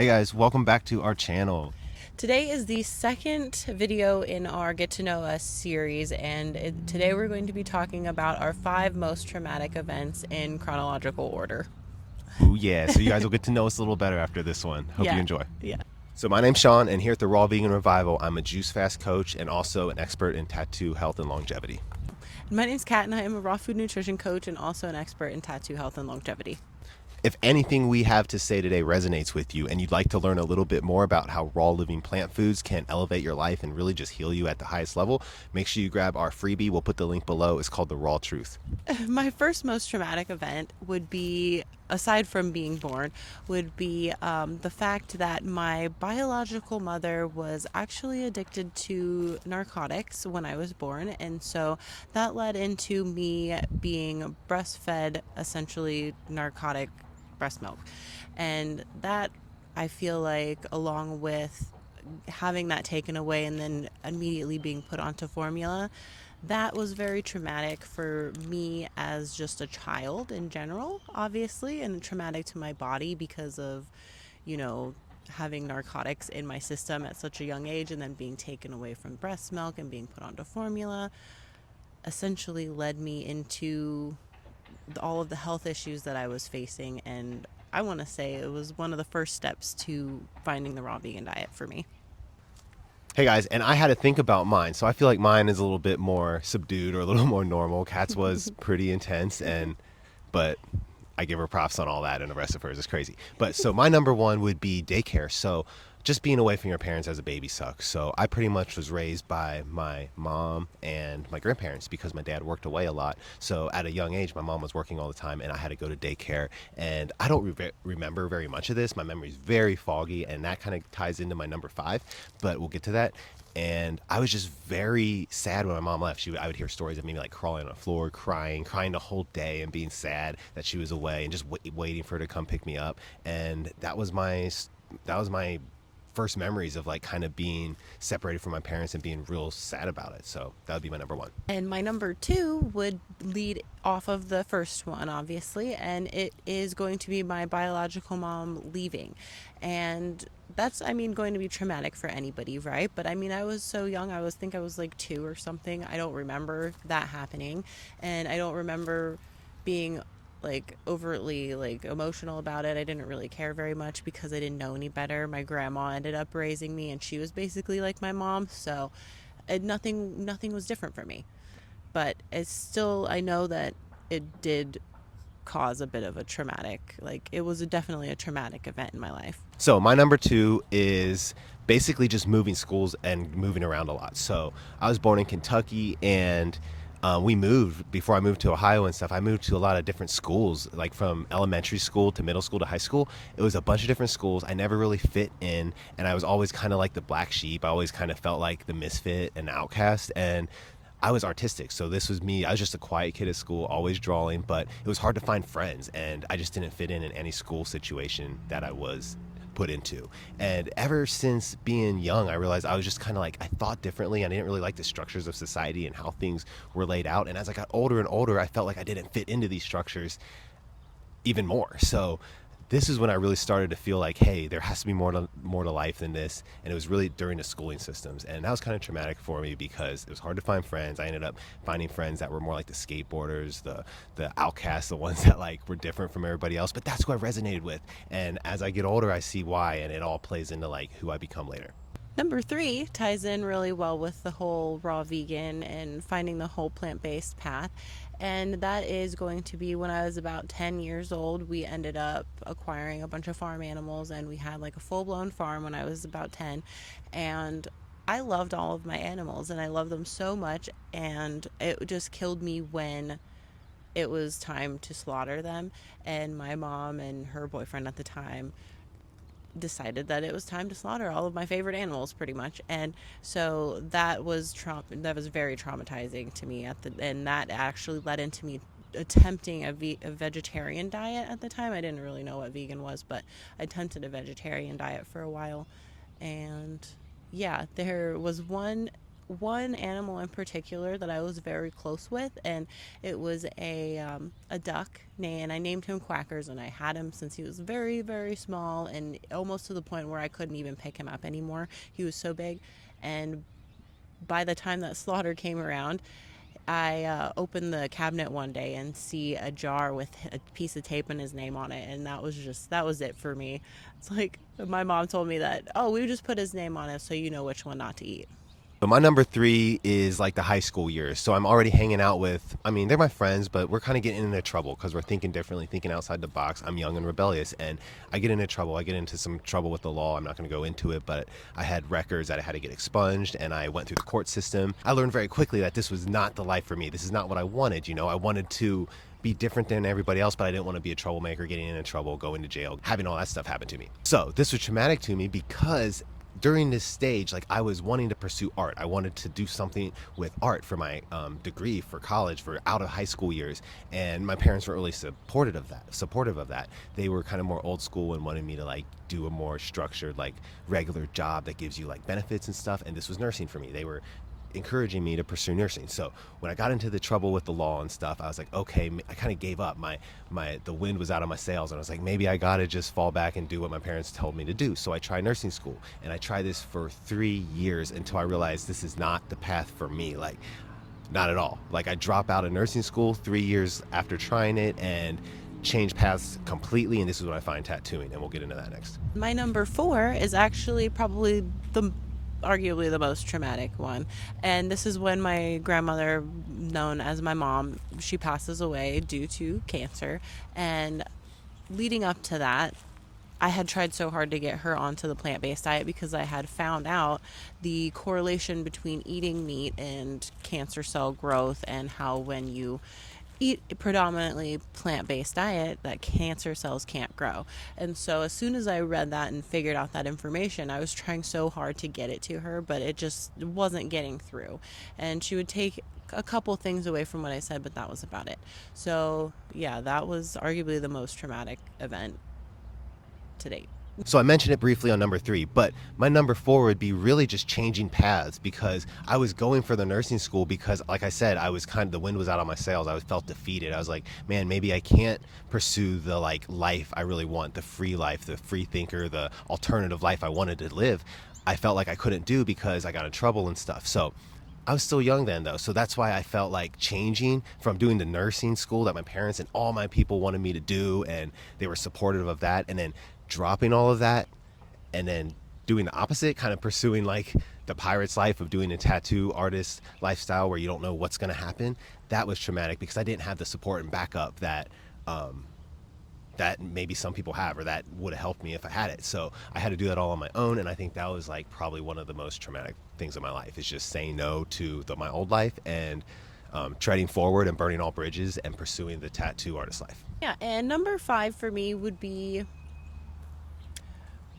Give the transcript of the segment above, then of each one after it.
Hey guys, welcome back to our channel. Today is the second video in our Get to Know Us series, and today we're going to be talking about our 5 most traumatic events in chronological order. Ooh yeah, so you guys will get to know us a little better after this one. Hope you Yeah, enjoy. yeah. So my name's Sean, and here at the Raw Vegan Revival, I'm a juice fast coach and also an expert in tattoo health and longevity. My name's Kat, and I am a raw food nutrition coach and also an expert in tattoo health and longevity. If anything we have to say today resonates with you and you'd like to learn a little bit more about how raw living plant foods can elevate your life and really just heal you at the highest level, make sure you grab our freebie. We'll put the link below. It's called The Raw Truth. My first most traumatic event would be, aside from being born, would be the fact that my biological mother was actually addicted to narcotics when I was born. And so that led into me being breastfed essentially narcotic breast milk. And that, I feel like, along with having that taken away and then immediately being put onto formula, that was very traumatic for me as just a child in general, obviously, and traumatic to my body because of, you know, having narcotics in my system at such a young age and then being taken away from breast milk and being put onto formula essentially led me into all of the health issues that I was facing. And I want to say it was one of the first steps to finding the raw vegan diet for me. Hey guys, and I had to think about mine. So I feel like mine is a little bit more subdued or a little more normal. Kat's was pretty intense, but I give her props on all that, and the rest of hers is crazy. But so my number one would be daycare. So just being away from your parents as a baby sucks. So I pretty much was raised by my mom and my grandparents because my dad worked away a lot. So at a young age, my mom was working all the time and I had to go to daycare. And I don't remember very much of this. My memory is very foggy, and that kind of ties into my number five, but we'll get to that. And I was just very sad when my mom left. I would hear stories of me like crawling on the floor, crying the whole day, and being sad that she was away, and just waiting for her to come pick me up. And that was my first memories of like kind of being separated from my parents and being real sad about it. So that would be my number one. And my number two would lead off of the first one, obviously, and it is going to be my biological mom leaving. And that's, I mean, going to be traumatic for anybody, right? But I mean, I was so young. Think I was like 2 or something. I don't remember that happening. And I don't remember being like overtly like emotional about it. I didn't really care very much because I didn't know any better. My grandma ended up raising me, and she was basically like my mom, so nothing was different for me. But it's still, I know that it did cause a bit of a traumatic, like it was definitely a traumatic event in my life. So my number two is basically just moving schools and moving around a lot. So I was born in Kentucky, and we moved before I moved to Ohio and stuff. I moved to a lot of different schools, like from elementary school to middle school to high school. It was a bunch of different schools. I never really fit in, and I was always kind of like the black sheep. I always kind of felt like the misfit and outcast. And I was artistic, so this was me. I was just a quiet kid at school, always drawing, but it was hard to find friends, and I just didn't fit in any school situation that I was put into. And ever since being young, I realized I was just kind of like, I thought differently. I didn't really like the structures of society and how things were laid out. And as I got older and older, I felt like I didn't fit into these structures even more. So this is when I really started to feel like, hey, there has to be more to life than this. And it was really during the schooling systems, and that was kind of traumatic for me because it was hard to find friends. I ended up finding friends that were more like the skateboarders, the outcasts, the ones that like were different from everybody else. But that's who I resonated with. And as I get older, I see why, and it all plays into like who I become later. Number three ties in really well with the whole raw vegan and finding the whole plant-based path. And that is going to be when I was about 10 years old. We ended up acquiring a bunch of farm animals, and we had like a full-blown farm when I was about 10. And I loved all of my animals, and I loved them so much. And it just killed me when it was time to slaughter them. And my mom and her boyfriend at the time decided that it was time to slaughter all of my favorite animals pretty much. And so that was very traumatizing to me and that actually led into me attempting a vegetarian diet. At the time I didn't really know what vegan was, but I attempted a vegetarian diet for a while. And yeah, there was one one animal in particular that I was very close with, and it was a duck, and I named him Quackers, and I had him since he was very, very small, and almost to the point where I couldn't even pick him up anymore. He was so big, and by the time that slaughter came around, I opened the cabinet one day and see a jar with a piece of tape and his name on it, and that was it for me. It's like my mom told me that, oh, we just put his name on it so you know which one not to eat. But my number three is like the high school years. So I'm already hanging out with, I mean, they're my friends, but we're kind of getting into trouble because we're thinking differently, thinking outside the box. I'm young and rebellious, and I get into trouble. I get into some trouble with the law. I'm not going to go into it, but I had records that I had to get expunged, and I went through the court system. I learned very quickly that this was not the life for me. This is not what I wanted. You know, I wanted to be different than everybody else, but I didn't want to be a troublemaker, getting into trouble, going to jail, having all that stuff happen to me. So this was traumatic to me because during this stage, like, I was wanting to pursue art. I wanted to do something with art for my degree, for college, for out of high school years. And my parents were really supportive of that. They were kind of more old school and wanted me to like do a more structured, like regular job that gives you like benefits and stuff. And this was nursing for me. They were encouraging me to pursue nursing. So when I got into the trouble with the law and stuff, I was like, okay, I kind of gave up. The wind was out of my sails, and I was like, maybe I gotta just fall back and do what my parents told me to do. So I tried nursing school, and I tried this for 3 years until I realized this is not the path for me. Like, not at all. Like, I dropped out of nursing school 3 years after trying it and changed paths completely, and this is when I find tattooing, and we'll get into that next. My number four is actually probably the arguably the most traumatic one, and this is when my grandmother, known as my mom, she passes away due to cancer. And leading up to that, I had tried so hard to get her onto the plant-based diet because I had found out the correlation between eating meat and cancer cell growth, and how when you eat a predominantly plant-based diet, that cancer cells can't grow. And so as soon as I read that and figured out that information, I was trying so hard to get it to her, but it just wasn't getting through. And she would take a couple things away from what I said, but that was about it. So yeah, that was arguably the most traumatic event to date. So I mentioned it briefly on number three, but my number four would be really just changing paths, because I was going for the nursing school because, like I said, I was the wind was out on my sails. I felt defeated. I was like, man, maybe I can't pursue the like life I really want, the free life, the free thinker, the alternative life I wanted to live. I felt like I couldn't do because I got in trouble and stuff. So I was still young then, though, so that's why I felt like changing from doing the nursing school that my parents and all my people wanted me to do, and they were supportive of that, and then dropping all of that and then doing the opposite, kind of pursuing like the pirate's life of doing a tattoo artist lifestyle where you don't know what's going to happen. That was traumatic because I didn't have the support and backup that that maybe some people have, or that would have helped me if I had it. So I had to do that all on my own, and I think that was like probably one of the most traumatic things in my life, is just saying no to my old life and treading forward and burning all bridges and pursuing the tattoo artist life. Yeah, and number five for me would be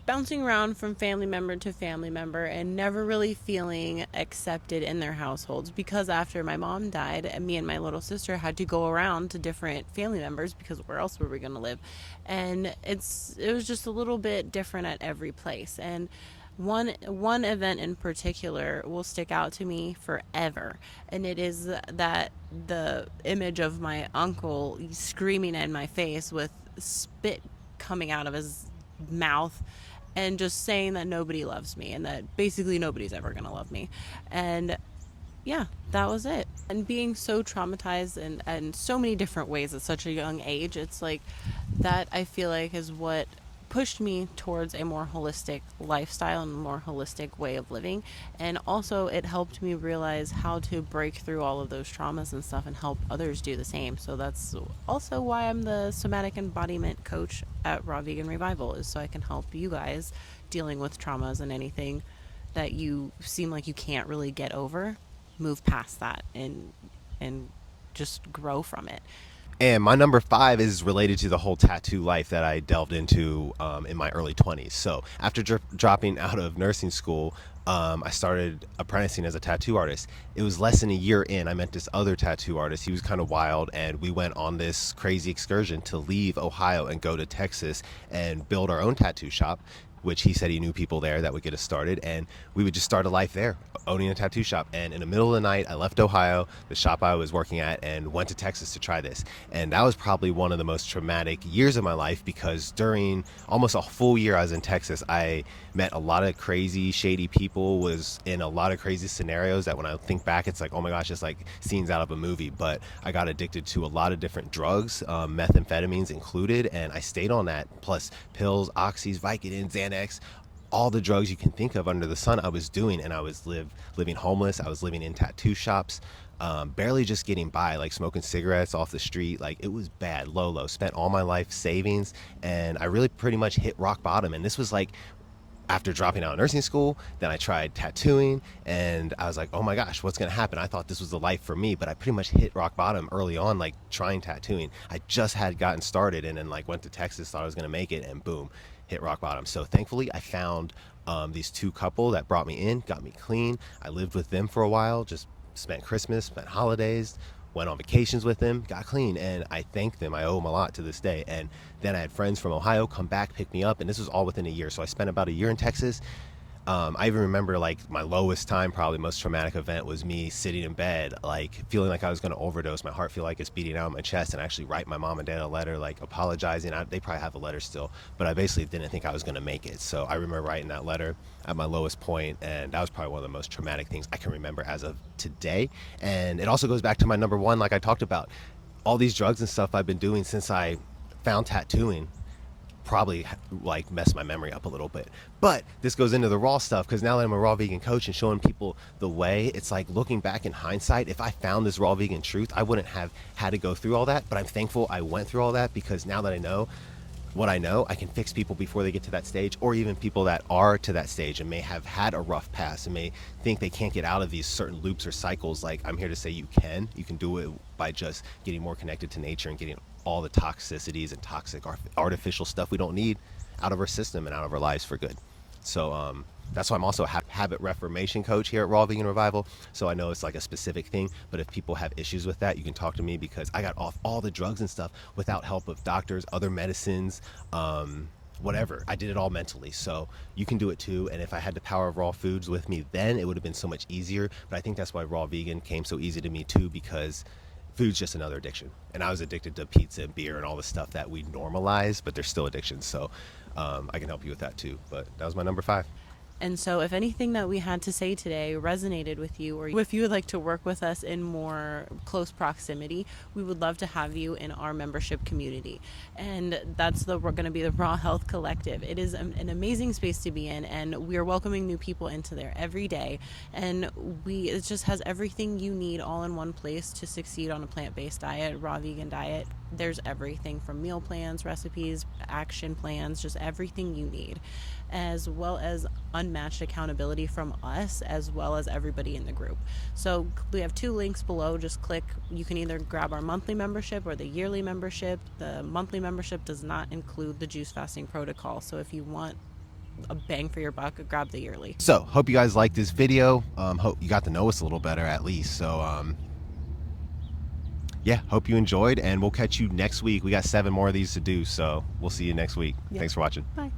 bouncing around from family member to family member and never really feeling accepted in their households, because after my mom died, me and my little sister had to go around to different family members because where else were we going to live? And it was just a little bit different at every place. And one event in particular will stick out to me forever, and it is that the image of my uncle screaming in my face with spit coming out of his mouth, and just saying that nobody loves me and that basically nobody's ever going to love me. And yeah, that was it. And being so traumatized in so many different ways at such a young age, it's like that, I feel like, is what pushed me towards a more holistic lifestyle and a more holistic way of living. And also it helped me realize how to break through all of those traumas and stuff and help others do the same. So that's also why I'm the somatic embodiment coach at Raw Vegan Revival, is so I can help you guys dealing with traumas and anything that you seem like you can't really get over, move past that and just grow from it. And my number five is related to the whole tattoo life that I delved into in my early 20s. So after dropping out of nursing school, I started apprenticing as a tattoo artist. It was less than a year in, I met this other tattoo artist. He was kind of wild, and we went on this crazy excursion to leave Ohio and go to Texas and build our own tattoo shop. which he said he knew people there that would get us started, and we would just start a life there, owning a tattoo shop. And in the middle of the night, I left Ohio, the shop I was working at, and went to Texas to try this. And that was probably one of the most traumatic years of my life, because during almost a full year I was in Texas, I met a lot of crazy, shady people, was in a lot of crazy scenarios that when I think back, it's like, oh my gosh, it's like scenes out of a movie. But I got addicted to a lot of different drugs, methamphetamines included, and I stayed on that, plus pills, oxys, Vicodin, Xanax, all the drugs you can think of under the sun I was doing. And I was living homeless. I was living in tattoo shops, barely just getting by, like smoking cigarettes off the street. Like, it was bad, low. Spent all my life savings, and I really pretty much hit rock bottom. And this was like after dropping out of nursing school. Then I tried tattooing, and I was like, oh my gosh, what's gonna happen? I thought this was the life for me, but I pretty much hit rock bottom early on, like trying tattooing. I just had gotten started, and then like went to Texas, thought I was gonna make it, and boom, hit rock bottom. So thankfully I found these two couple that brought me in, got me clean. I lived with them for a while, just spent Christmas, spent holidays, went on vacations with them, got clean, and I thank them. I owe them a lot to this day. And then I had friends from Ohio come back, pick me up, and this was all within a year. So I spent about a year in Texas. I even remember like my lowest time, probably most traumatic event, was me sitting in bed, like feeling like I was going to overdose. My heart feel like it's beating out of my chest, and I actually write my mom and dad a letter, like apologizing. They probably have the letter still, but I basically didn't think I was going to make it. So I remember writing that letter at my lowest point, and that was probably one of the most traumatic things I can remember as of today. And it also goes back to my number one, like I talked about, all these drugs and stuff I've been doing since I found tattooing probably like messed my memory up a little bit. But this goes into the raw stuff, because now that I'm a raw vegan coach and showing people the way, it's like looking back in hindsight, if I found this raw vegan truth, I wouldn't have had to go through all that. But I'm thankful I went through all that, because now that I know what I know, I can fix people before they get to that stage, or even people that are to that stage and may have had a rough past and may think they can't get out of these certain loops or cycles. Like, I'm here to say you can do it by just getting more connected to nature and getting all the toxicities and toxic artificial stuff we don't need out of our system and out of our lives for good. So that's why I'm also a habit reformation coach here at Raw Vegan Revival. So I know it's like a specific thing, but if people have issues with that, you can talk to me, because I got off all the drugs and stuff without help of doctors, other medicines, whatever. I did it all mentally. So you can do it too. And if I had the power of raw foods with me then, it would have been so much easier. But I think that's why raw vegan came so easy to me too, because food's just another addiction. And I was addicted to pizza and beer and all the stuff that we normalize, but they're still addictions. So I can help you with that too. But that was my number 5. And so if anything that we had to say today resonated with you, or if you would like to work with us in more close proximity, we would love to have you in our membership community. And we're going to be the Raw Health Collective. It is an amazing space to be in, and we are welcoming new people into there every day. And it just has everything you need all in one place to succeed on a plant-based diet, raw vegan diet. There's everything from meal plans, recipes, action plans, just everything you need, as well as unmatched accountability from us, as well as everybody in the group. So we have 2 links below. Just click. You can either grab our monthly membership or the yearly membership. The monthly membership does not include the juice fasting protocol. So if you want a bang for your buck, grab the yearly. So hope you guys liked this video. Hope you got to know us a little better at least. So yeah, hope you enjoyed, and we'll catch you next week. We got 7 more of these to do, so we'll see you next week. Yep. Thanks for watching. Bye.